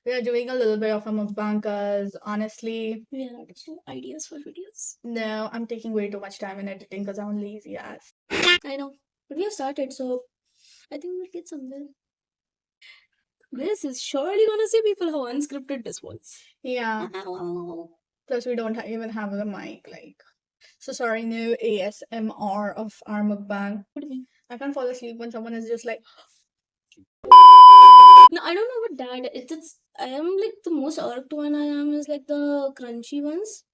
We are doing a little bit of a mukbang because honestly, We are out of ideas for videos. no, I'm taking way too much time in editing because I'm lazy ass. I know, but we have started, so I think we'll get somewhere. This is surely gonna see people how unscripted this was. Yeah. Plus, we don't even have the mic. So sorry, no ASMR of our mukbang. What do you mean? I can't fall asleep when someone is just like, No, I don't know about that. It's I am like the most irked one I am is like the crunchy ones.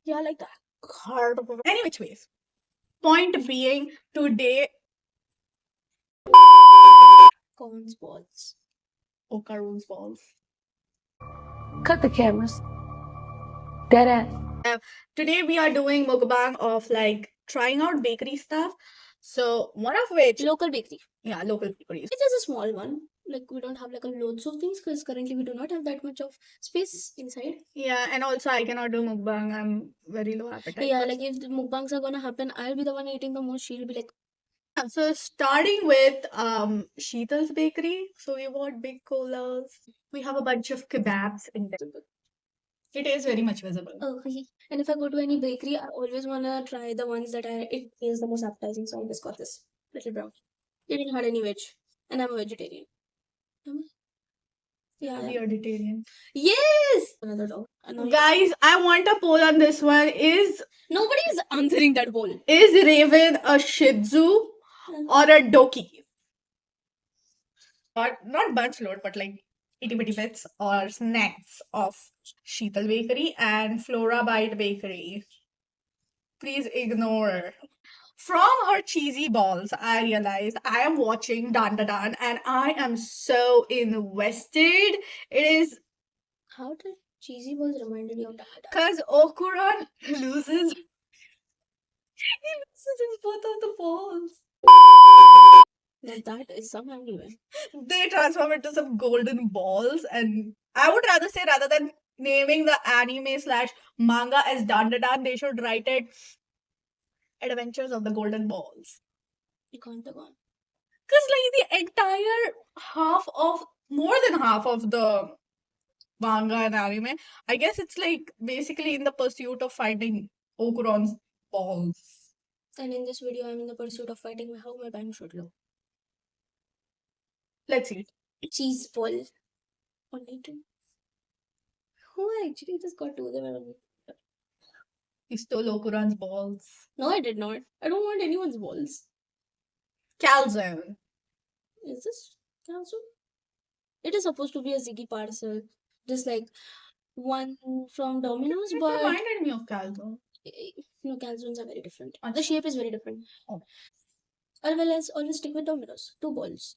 yeah, like that. Hard. Any which ways. Point being, today, Corn balls. Okaru's balls. Cut the cameras. Dead ass. Today we are doing mukbang of like trying out bakery stuff. So one of which, Local bakery. yeah, local bakeries. It's just a small one. Like we don't have like a loads of things because currently we do not have that much of space inside. Yeah, and also I cannot do mukbang. I'm very low appetite. Yeah, like if the mukbangs are gonna happen, I'll be the one eating the most. She'll be like, So starting with Sheetal's bakery. So we bought big colas. We have a bunch of kebabs in there. It is very much visible. oh, and if I go to any bakery, I always wanna try the ones that it feels the most appetizing. So I just got this little brown. It didn't have any veg, and I'm a vegetarian. Am I? Yeah. We are vegetarian. Yes. Another dog. Annoying. Guys, I want a poll on this one. Nobody is answering that poll. Is Raven a Shih Tzu or a Doki? Not bunch load, but like itty bitty bits or snacks of Sheetal Bakery and Flora Bite Bakery. Please ignore. From her cheesy balls, I realized I am watching Dan Da Dan and I am so invested. It is How did cheesy balls reminded you of that? because Okuran loses. He loses both of the balls. Now that is some anime. They transform into some golden balls, and I would rather say rather than naming the anime slash manga as Dan Da Dan, they should write it Adventures of the Golden Balls. You can't go on. Because like the entire more than half of the manga and anime, I guess it's like basically in the pursuit of finding Okuron's balls. And in this video, I'm in the pursuit of finding how my band should look. Let's see. Cheese ball. On it. Oh, I actually just got two of them. You stole Okuron's balls. No, I did not. I don't want anyone's balls. Calzone. Is this calzone? It is supposed to be a Ziggy parcel. Just like one from Domino's, It but reminded me of calzone. no, calzones are very different. Achha. The shape is very different. Oh. Or well, let's always stick with Domino's. 2 balls.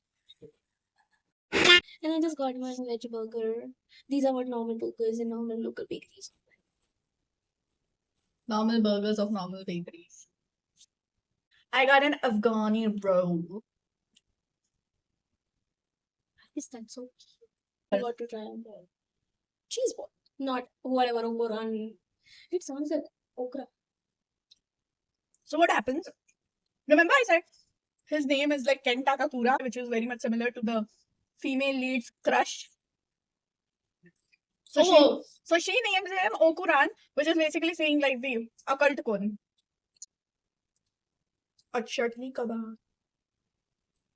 And I just got my veg burger. These are what normal burgers in normal local bakeries. Normal burgers of normal bakeries. I got an Afghani roll. Is that so? I got to try on the cheese ball. Not whatever Okoran. It sounds like okra. So what happens? Remember I said his name is like Ken Takakura, which is very much similar to the female lead's crush. So she names him Okuran, which is basically saying like the occult kun. A chutney kebab.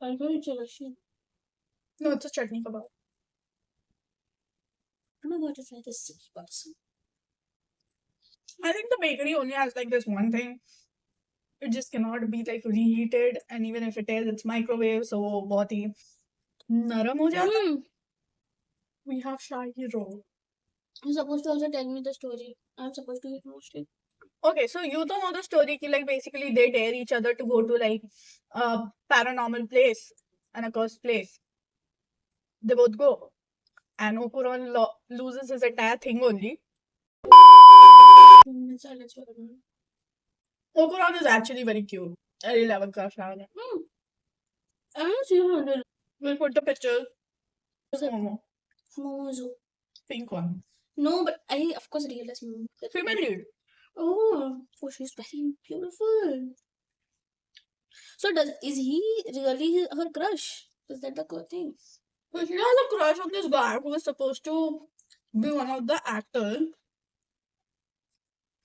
I thought it's a Russian. No, it's a chutney kebab. I'm about to try this sticky parcel. I think the bakery only has like this one thing. It just cannot be like reheated, and even if it is, it's microwave, so बहुत ही नरम हो जाता. We have Shahi roll. You're supposed to also tell me the story. I'm supposed to eat mostly. Okay, so you don't know the story ki like basically they dare each other to go to like a paranormal place and a cursed place. They both go. And Okuron loses his entire thing only. Okuron is actually very cute. I really have a crush on him. I don't see her. We'll put the picture. Momo. Momozo. Pink one. No, but I of course realized Momo. Female lead. Oh, she's very beautiful. So is he really her crush? Is that the good thing? So she has a crush on this guy who was supposed to be one of the actors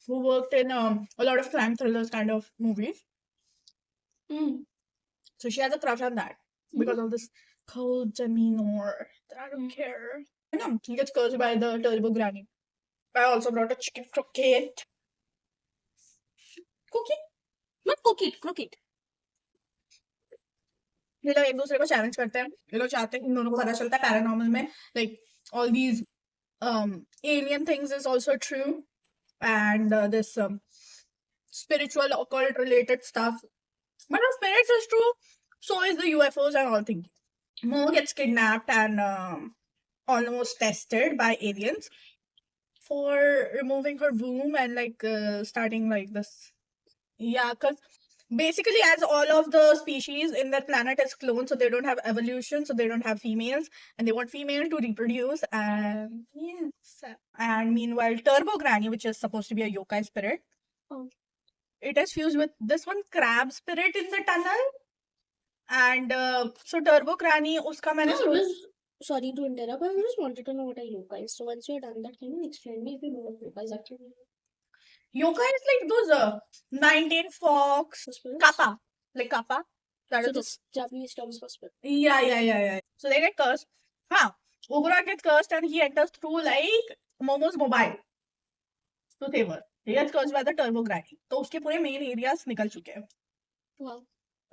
who worked in a lot of crime thrillers kind of movies. Mm. So she has a crush on that because of this cold demeanor that I don't care. No, he gets cursed by the turbo granny. I also brought a chicken croquette. Cookie. Not crooked, crooked. ये लोग एक दूसरे को challenge करते हैं ये लोग चाहते हैं इन दोनों को पता चलता है पैरानॉर्मल में like all these alien things is also true and this spiritual occult related stuff but if spirits is true so is the UFOs and all things. Mo gets kidnapped and almost tested by aliens for removing her womb and like starting like this. Yeah, because basically as all of the species in that planet is clones, so they don't have evolution, so they don't have females and they want female to reproduce and yes. And meanwhile Turbo Granny, which is supposed to be a yokai spirit, Oh. it is fused with this one crab spirit in the tunnel and so Turbo Granny uska maine No, it was, sorry to interrupt, I just wanted to know what are yokai. So once you're done that, can you explain me if you know what yokai is actually? yokai is like those 19 fox Whispers? kappa, like kappa. That So is the this Japanese term is whisper. Yeah. So they get cursed. Ogura gets cursed and he enters through like Momo's mobile to Thamer. He gets cursed by the Turbo Granny. तो उसके पूरे main areas निकल चुके हैं Wow.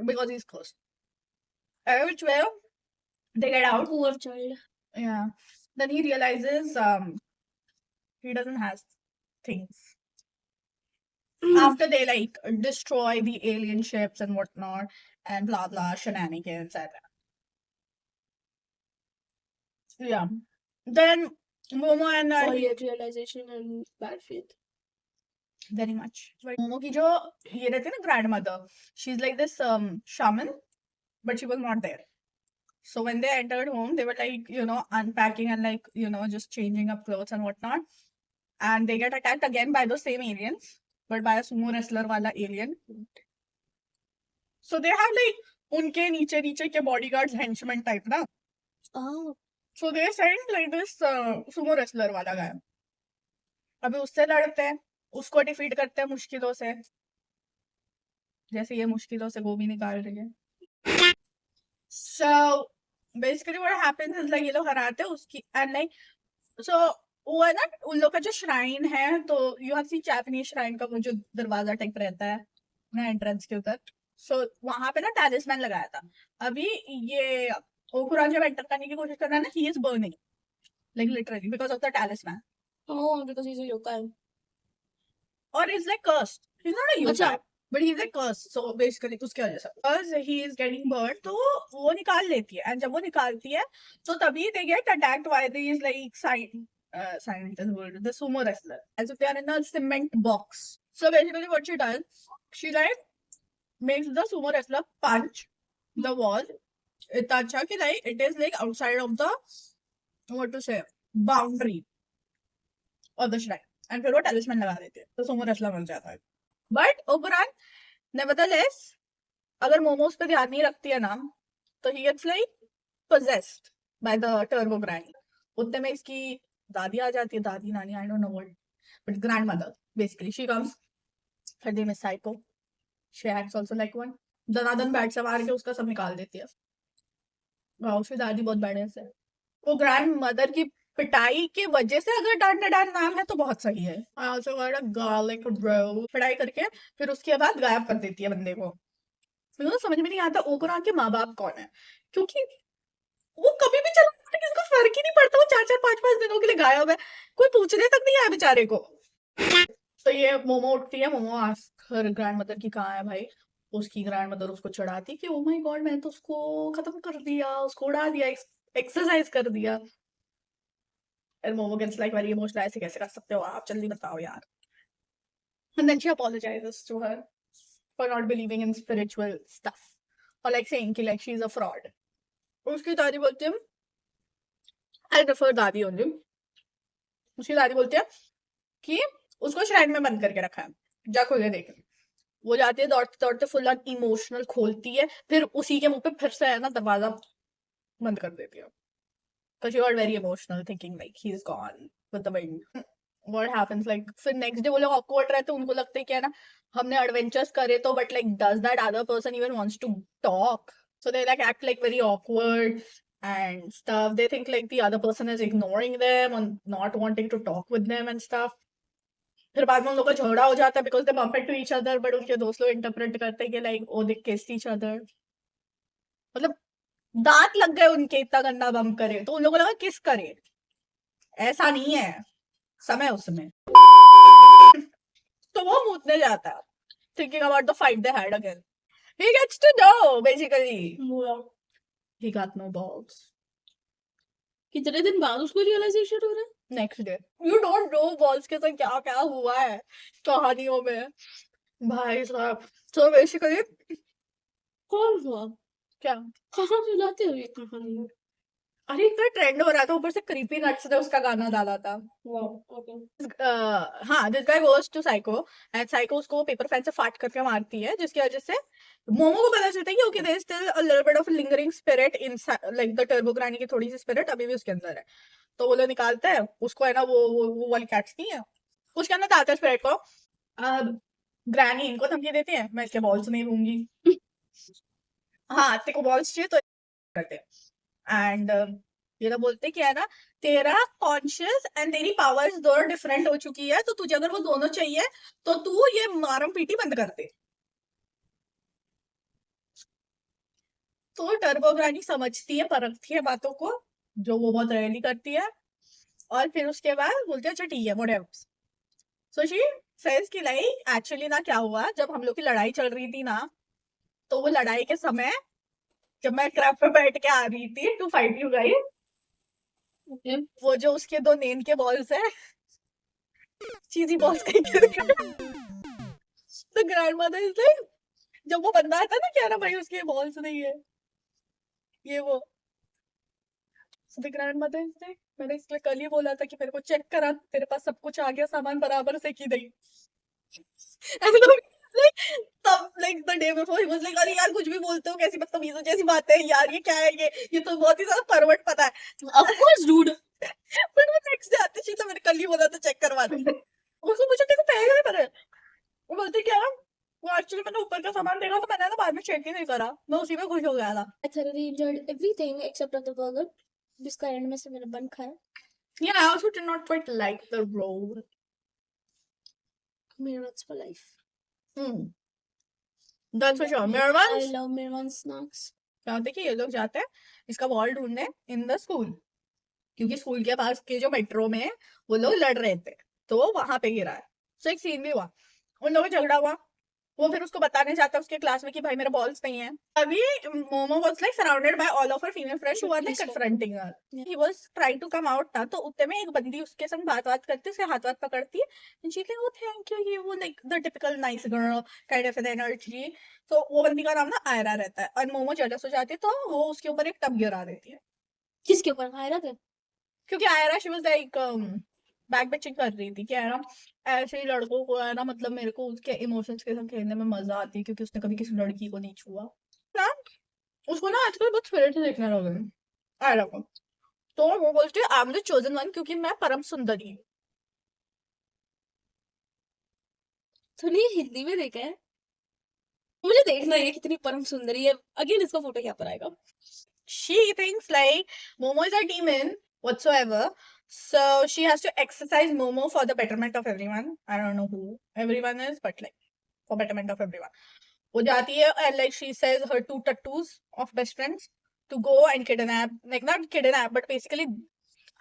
because he's cursed. Which way they get out. Poor child. Yeah. Then he realizes he doesn't have things. After they like destroy the alien ships and whatnot and blah blah shenanigans and yeah. Then Momo and All yet realization and bad faith. very much. Momo की जो ये रहती है ना grandmother, she's like this shaman, but she was not there. So when they entered home, they were like unpacking and like just changing up clothes and whatnot, and they get attacked again by those same aliens, but by a sumo wrestler wala alien. So they have like उनके नीचे के bodyguards henchmen type ना. Oh. So they sent like this sumo wrestler वाला guy. अभी उससे लड़ते हैं, उसको डिफीट करते हैं मुश्किलों से, जैसे ये मुश्किलों से गोभी निकाल रही है. So basically what happens is like ये लोग हराते हैं उसकी and like so वो है ना उन लोग का जो shrine है तो you have seen Japanese shrine का वो जो दरवाजा टाइप रहता है ना एंट्रेंस के उधर. So वहां पे ना talisman लगाया था. अभी ये ओकुरा जब एंटर करने की कोशिश कर रहा है ना, he is burning like literally because of the talisman. Oh, because he's a yokai. Or he's like cursed. He's not a अच्छा. yokai, but he's like cursed. So basically उसके वजह से because he is getting burned तो वो निकाल लेती है and जब वो निकालती है तो तभी they get attacked by these like scientist word, the sumo wrestler, as if they are in a cement box. So basically what she does, she like makes the sumo wrestler punch the wall इतना अच्छा कि like it is like outside of the what to say boundary of the shrine and फिर वो talisman लगा देते हैं तो sumo wrestler मर जाता है. But Oberon, nevertheless, अगर मोमोज पे ध्यान नहीं रखती है ना तो he gets like possessed by the Turbo Granny. उतने में इसकी दादी आ जाती है, दादी नानी I don't know what, but grandmother basically. She comes, her name is Psycho. She acts also like one. दनादन बैठ से मार के उसका सब निकाल देती है. वाह, उसकी दादी बहुत बड़े से. वो grandmother की पिटाई के वजह से अगर डांट नाम है तो बहुत सही है. I also got a garlic roll. पिटाई करके फिर उसके बाद गायब कर देती है बंदे को. मुझे तो समझ में नहीं आता ओकुरा के माँ बाप कौन है, क्योंकि वो कभी भी चला जाता है, किसी को फर्क ही नहीं पड़ता. वो 4-4 5-5 दिनों के लिए गायब है, कोई पूछने तक नहीं आया बेचारे को. तो ये मोमो उठती है, मोमो आस्क हर ग्रैंडमदर की कहाँ है भाई. उसकी ग्रैंडमदर उसको चढ़ाती कि ओ माय गॉड मैंने तो उसको खत्म कर दिया, उसको उड़ा दिया, एक्सरसाइज कर दिया. And Momo gets like very emotional. ऐसे कैसे कर सकते हो आप, जल्दी बताओ यार. And then she apologizes to her for not believing in spiritual stuff or like saying कि like she's a fraud. उसकी दादी बोलती है, I prefer दादी only. उसकी दादी बोलती है कि उसको श्राइन में बंद करके रखा है, जा खोले देख. वो जाती है दौड़ते दौड़ते फुल ऑन इमोशनल खोलती है, फिर उसी के मुंह पे फिर से है ना दरवाजा बंद कर देती है. because she got very emotional thinking like he's gone with the wind. What happens like फिर next day वो लोग awkward रहते उनको लगता है कि है ना हमने adventures करे तो but like does that other person even wants to talk, so they like act like very awkward and stuff. They think like the other person is ignoring them and not wanting to talk with them and stuff. फिर बाद में उन लोगों का झगड़ा हो जाता है because they bump into each other, but उनके दोस्त लोग interpret करते हैं कि like oh they kissed each other. मतलब दांत लग गए उनके इतना गंदा बम्प करे तो उन लोगों को लगा किस करे. ऐसा नहीं है समय उसमें. तो वो मूतने जाता है thinking about the fight they had again. He gets to know basically he got no balls. कितने दिन बाद उसको रियलाइजेशन हो रहा है? Next day you don't know balls के साथ क्या क्या हुआ है कहानियों में भाई साहब. So basically कौन हुआ? क्या कहाँ से लाते हो ये कहानी? अरे इतना ट्रेंड हो रहा था ऊपर से क्रीपी नट्स ने उसका गाना डाला था. हाँ this guy goes to psycho and psycho उसको पेपर पेन से फाट करके मारती है जिसकी वजह से मोमो को पता चलता है कि okay there is still a little bit of lingering spirit in like the turbo granny की थोड़ी सी स्पिरिट अभी भी उसके अंदर है. तो वो लोग निकालते हैं उसको है ना वो वाली कैट्स नहीं है उसके अंदर डालते हैं स्पिरिट को. अब ग्रैनी इनको धमकी देती है मैं इसके बॉल्स नहीं लूंगी. हाँ तेरे को बॉल्स चाहिए तो करते हैं एंड ये लोग बोलते कि है ना तेरा कॉन्शियस एंड तेरी पावर्स दोनों डिफरेंट हो चुकी है तो तुझे अगर वो दोनों चाहिए तो तू ये मारम पीटी बंद कर दे. तो टर्बो ग्रैनी समझती है परखती है बातों को जो वो बहुत रेयरली करती है और फिर उसके बाद बोलते हैं अच्छा ठीक है व्हाटएवर. सो शी सेज कि लाइक एक्चुअली ना क्या हुआ जब हम लोग की लड़ाई चल रही थी ना तो वो लड़ाई के समय जब मैं क्रैप पे बैठ के आ रही थी टू फाइट यू गाइस वो जो उसके दो नेन के बॉल्स है चीजी बॉल्स कहीं गिर गए. तो ग्रैंडमदर इज लाइक जब वो बंदा आता ना क्या ना भाई उसके बॉल्स नहीं है ये वो. So the grandmother is like मैंने इसलिए कल ही बोला था कि मेरे को चेक करा तेरे पास सब कुछ आ गया सामान बराबर से की नहीं. And like तब like the day before he was like अरे यार कुछ भी बोलते हो कैसी बदतमीजों जैसी बात है यार ये क्या है ये तो बहुत ही ज्यादा परवट पता है. Of course, dude. फिर वो नेक्स्ट डे आती शीतला मैंने कल ही बोला था चेक करवा दे. उसको पूछा तेरे को पैसे नहीं पड़े वो बोलती क्या वो एक्चुअली मैंने ऊपर का सामान देखा तो मैंने ना बाद में चेक ही नहीं करा मैं उसी में खुश हो गया था. I thoroughly enjoyed everything except of the burger. जिसका एंड में से मैंने बन खाया. Yeah, I also did not quite like the roll. Mirwans for life. That's for sure. I Mirwans love Mirwans snacks. क्या होता है कि ये लोग जाते हैं इसका बॉल ढूंढने इन द स्कूल क्योंकि स्कूल के पास के जो मेट्रो में है वो लोग लड़ रहे थे तो वो वहां पे गिरा है. तो एक सीन भी हुआ उन लोगों का झगड़ा हुआ वो फिर उसको बताने जाता है उसके क्लास में कि भाई मेरे बॉल्स नहीं है. अभी Momo was like surrounded by all of her female friends who are like confronting her. He was trying to come out था तो उतने में एक बंदी उसके संग बात करती है उसके हाथ पकड़ती है and she is like oh thank you ये वो like the typical nice girl kind of an energy. तो वो बंदी का नाम ना आयरा रहता है और मोमो जेलस हो जाती है तो वो उसके ऊपर एक टब गिरा देती है. किसके ऊपर आयरा थे? क्योंकि Aira she was like back bitching कर रही थी कि है ना ऐसे ही लड़कों को है ना मतलब मेरे को उसके इमोशंस के साथ खेलने में मजा आती है क्योंकि उसने कभी किसी लड़की को नहीं छुआ ना. उसको ना आजकल बहुत स्पिरिट से देखने लगे आयरा को. तो वो बोलती है I am the chosen one क्योंकि मैं परम सुंदरी. तूने हिंदी में देखा है? मुझे देखना है कितनी परम सुंदरी है. अगेन इसका फोटो क्या पर आएगा? She thinks like Momo is a demon whatsoever. So she has to exercise Momo for the betterment of everyone. I don't know who everyone is, but like for betterment of everyone. वो जाती है and like she says her two tattoos of best friends to go and kidnap, like not kidnap but basically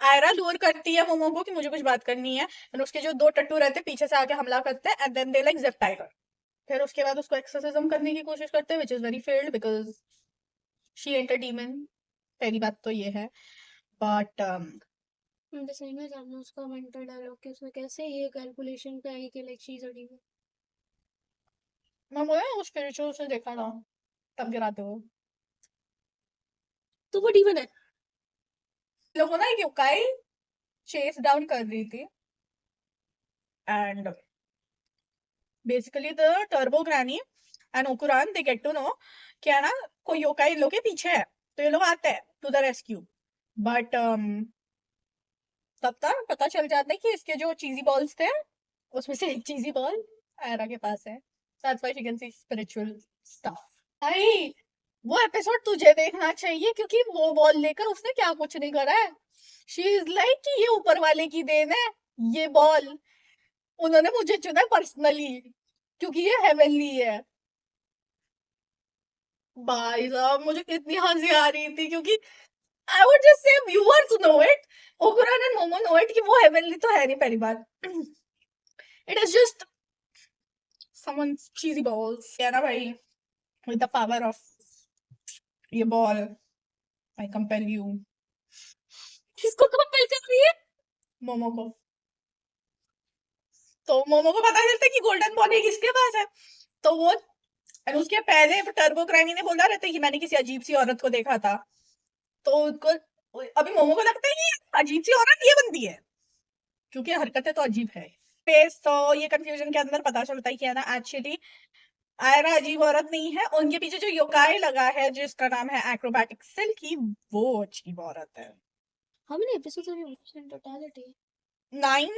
Ayra दूर करती है मोमो को कि मुझे कुछ बात करनी है and उसके जो दो टट्टू रहते हैं पीछे से आके हमला करते हैं and then they like zip tie her. फिर उसके बाद उसको एक्सोसिज्म करने की कोशिश करते हैं which is very failed because she ain't a demon. पहली बात तो ये है but मुझे सही में जानना उसका मेंटल डायलॉग कि उसने कैसे ये कैलकुलेशन पे आई कि like she is a demon. मैं बोला वो स्पिरिचुअल से देखा था तब गिराते हो तो वो डीमन है. लोगों ना एक योकाई चेस डाउन कर रही थी and basically the turbo granny and okuran they get to know कि है ना कोई योकाई लोग के पीछे है तो ये लोग आते हैं to the rescue बट तब तक पता चल जाता है कि इसके जो चीजी बॉल्स थे उसमें से एक चीजी बॉल आयरा के पास है। That's why she can see spiritual stuff. भाई वो एपिसोड तुझे देखना चाहिए क्योंकि वो बॉल लेकर उसने क्या कुछ नहीं करा है। शी इज लाइक कि ये ऊपर वाले की देन है, ये बॉल उन्होंने मुझे चुना पर्सनली क्योंकि ये हेवनली है। भाई साहब मुझे कितनी हंसी आ रही थी क्योंकि I would just say viewers know it, ओकुरन एंड मोमो नो इट कि वो हेवनली तो है नहीं पहली बात। It is just someone's cheesy balls है ना भाई, with the power of ये ball I compel you। किसको कंपेल कर रही है? मोमो को। तो मोमो को पता चलता है कि गोल्डन बॉल है किसके पास है, तो वो और उसके पहले टर्बो क्राइनी ने बोला रहता है कि मैंने किसी अजीब सी औरत को देखा था, तो उसको अभी मोमो को लगता है कि अजीब सी औरत ये बंदी है क्योंकि हरकतें तो अजीब है। फेस तो ये कंफ्यूजन के अंदर पता चलता है कि है ना एक्चुअली आयरा अजीब औरत नहीं है, उनके पीछे जो योकाई लगा है जिसका नाम है एक्रोबैटिक सिल्की, वो अजीब औरत है। How many episodes have you watched in totality? 9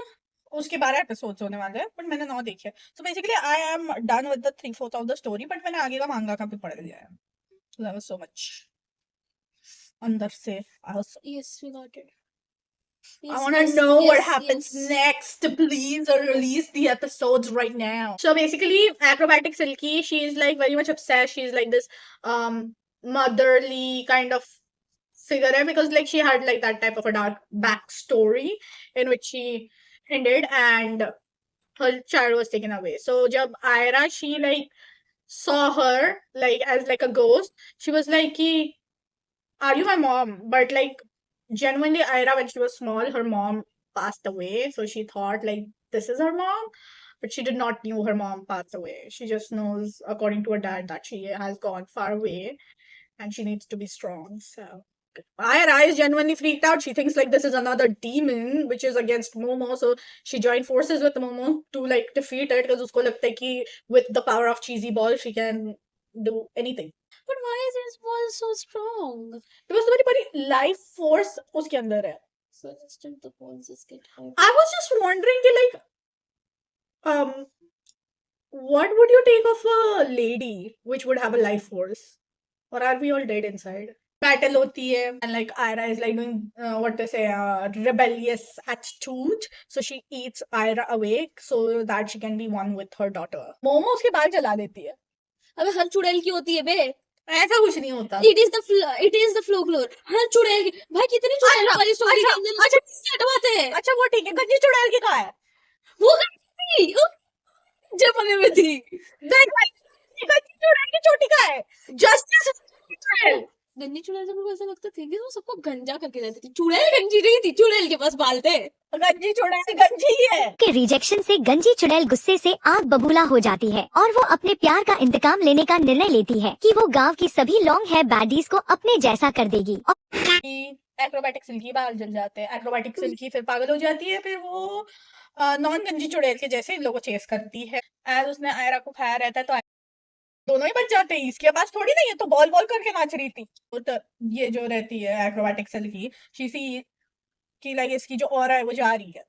उसके 12 एपिसोड्स होने वाले हैं बट मैंने 9 देखे हैं। So basically I am done with the 3/4 of the story, but मैंने आगे का मांगा का भी पढ़ लिया है। So that was so much अंदर से Yes, we got it. I Yes, want to yes, know what yes, happens yes. next. Please release the episodes right now. So basically, acrobatic Silky, she is like very much obsessed. She's like this motherly kind of figure because like she had like that type of a dark backstory in which she ended and her child was taken away. So jab Ira, she like saw her like as like a ghost. She was like, "Ki, are you my mom?" But like genuinely, Ira, when she was small, her mom passed away, so she thought like this is her mom, but she did not knew her mom passed away. She just knows, according to her dad, that she has gone far away and she needs to be strong. So Ira is genuinely freaked out. She thinks like this is another demon which is against Momo, so she joined forces with Momo to like defeat it because usko lagta hai ki with the power of cheesy ball she can do anything. But why is this ball so strong? Because तुम्हारी पूरी life force उसके अंदर है. So instant the balls just get hurt. I was just wondering कि like what would you take of a lady which would have a life force, or are we all dead inside? Battle होती है and like Ira is like doing what to say rebellious attitude, so she eats Ira awake so that she can be one with her daughter. Momo उसके बाल जला देती है. अबे हर चुड़ैल की होती है बे. ऐसा कुछ नहीं होता. It is the folklore. हर चुड़ैल की. भाई कितनी चुड़ैलों वाली स्टोरी के अंदर अच्छा उसको हटवाते हैं. अच्छा वो ठीक है, गंजी चुड़ैल की कहाँ है? वो गई जमाने में थी. गंजी चुड़ैल की चोटी कहाँ है? जस्टिस चुड़ैल. गंजी चुड़ैल से मेरे को ऐसा लगता था कि वो सबको गंजा करके रहती थी. चुड़ैल गंजी नहीं थी, चुड़ैल के पास बाल थे. गंजी चुड़ैल गंजी ही है. के रिजेक्शन से गंजी चुड़ैल गुस्से से आग बबूला हो जाती है और वो अपने प्यार का इंतकाम लेने का निर्णय लेती है कि वो गांव की सभी लॉन्ग हेयर बैडीज को अपने जैसा कर देगी. एक्रोबैटिक सिल्की बाल जल जाते हैं. एक्रोबैटिक सिल्की फिर पागल हो जाती है, फिर वो नॉन गंजी चुड़ैल के जैसे इन लोगों को चेस करती है. एज उसने आयरा को खाया रहता है तो दोनों ही बच जाते हैं. इसके पास थोड़ी नहीं है, तो बॉल बॉल करके नाच रही थी. तो ये जो रहती है एक्रोबैटिक सिल्की, शी सी कि लाइक इसकी जो ऑरा है वो जा रही है.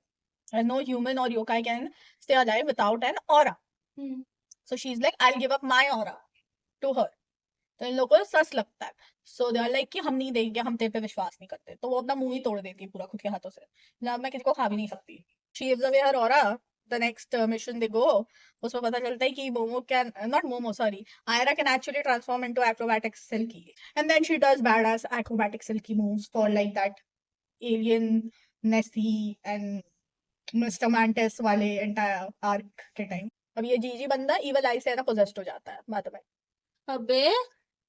And no human or yokai can stay alive without an aura. So she's like, I'll give up my aura to her. तो इन लोगों को सस लगता है. So they are like कि हम नहीं देंगे, हम तेरे पे विश्वास नहीं करते. तो वो अपना मुंह ही तोड़ देती है पूरा खुद के हाथों से. ना मैं किसी को खा भी नहीं सकती. She gives away her aura. The next mission they go, उसमें पता चलता है कि Momo can, not Momo, sorry, Ira can actually transform into acrobatic Silky. And then she does badass acrobatic Silky moves for like that alien Nessie and mister mantis वाले entire arc के time. अब ये जीजी बंदा evil आई से है ना possessed हो जाता है बाद में. अबे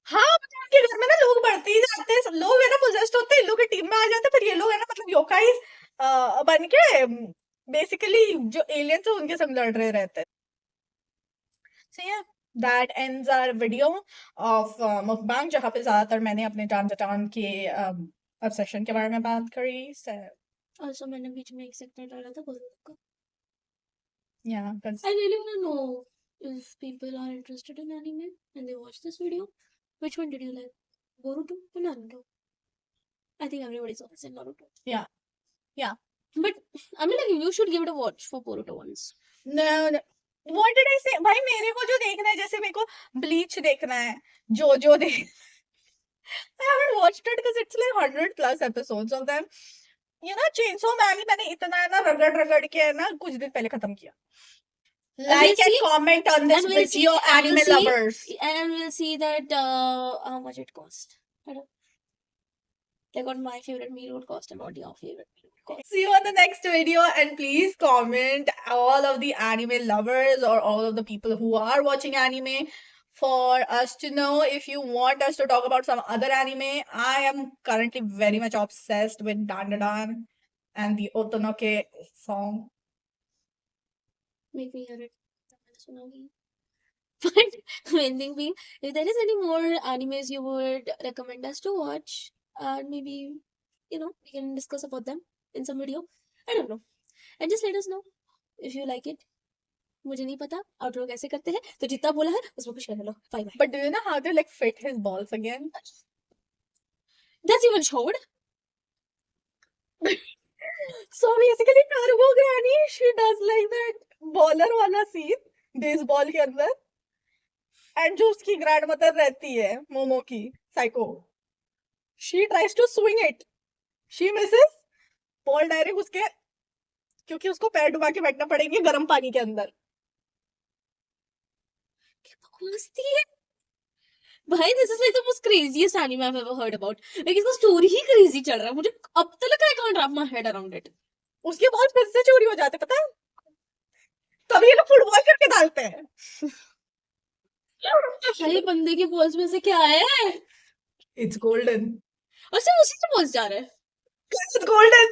हाँ मतलब उनके घर में ना लोग बढ़ते ही जाते हैं, सब लोग है ना पोजेस्ड होते हैं, इन लोग की टीम में आ जाते हैं, फिर ये लोग है ना मतलब योकाइज बन के बेसिकली जो एलियंस है उनके संग लड़ रहे रहते हैं. So yeah, that ends our video of mukbang, जहाँ पे ज्यादातर मैंने अपने जान जटान के obsession के बारे में बात करी. So also मैंने बीच में एक सेगमेंट डाला था बोलने का. yeah, because I really want to know if people are interested in anime and they watch this video. Which one did you like? Boruto or Naruto? I think everybody's always in Naruto. Yeah. Yeah. But I mean, like, you should give it a watch for Boruto once. No, no. What did I say? भाई मेरे को जो देखना है, जैसे मेरे को bleach देखना है, जोजो देख I haven't watched it because it's like 100 plus episodes of them. You know, Chainsaw Man मैंने इतना है ना रगड़ के है ना कुछ दिन पहले खत्म किया. Like and comment on this video, anime lovers. And we'll see that how much it cost. I don't. Like what my favorite meal would cost and what your favorite meal would cost. See you on the next video, and please comment all of the anime lovers or all of the people who are watching anime for us to know if you want us to talk about some other anime. I am currently very much obsessed with Dandadan and the Otonoke song. Make me hear it. But main thing being, if there is any more animes you would recommend us to watch, maybe, you know, we can discuss about them in some video. I don't know. And just let us know if you like it. मुझे नहीं पता outro कैसे करते हैं, तो जितना बोला है उसमें कुछ कर लो. Bye bye. But do you know how to like fit his balls again? That's even showed. So basically, Turbo Granny, she does like that baller वाला scene, baseball के अंदर, and जो उसकी grandmother रहती है, मोमो की, psycho, she tries to swing it, she misses, ball direct उसके, क्योंकि उसको पैर डुबा के बैठना पड़ेंगे गर्म पानी के अंदर. भाई this is like the most craziest anime I've ever heard about. Like इसका story ही crazy चल रहा है. मुझे अब तक I can't wrap my head around it. उसके बॉल फिर से चोरी हो जाते, पता है? तभी ये लोग फुटबॉल करके डालते हैं. भाई बंदे के बॉल्स में से क्या है? It's golden. और सिर्फ उसी से बॉल्स जा रहे हैं. It's golden.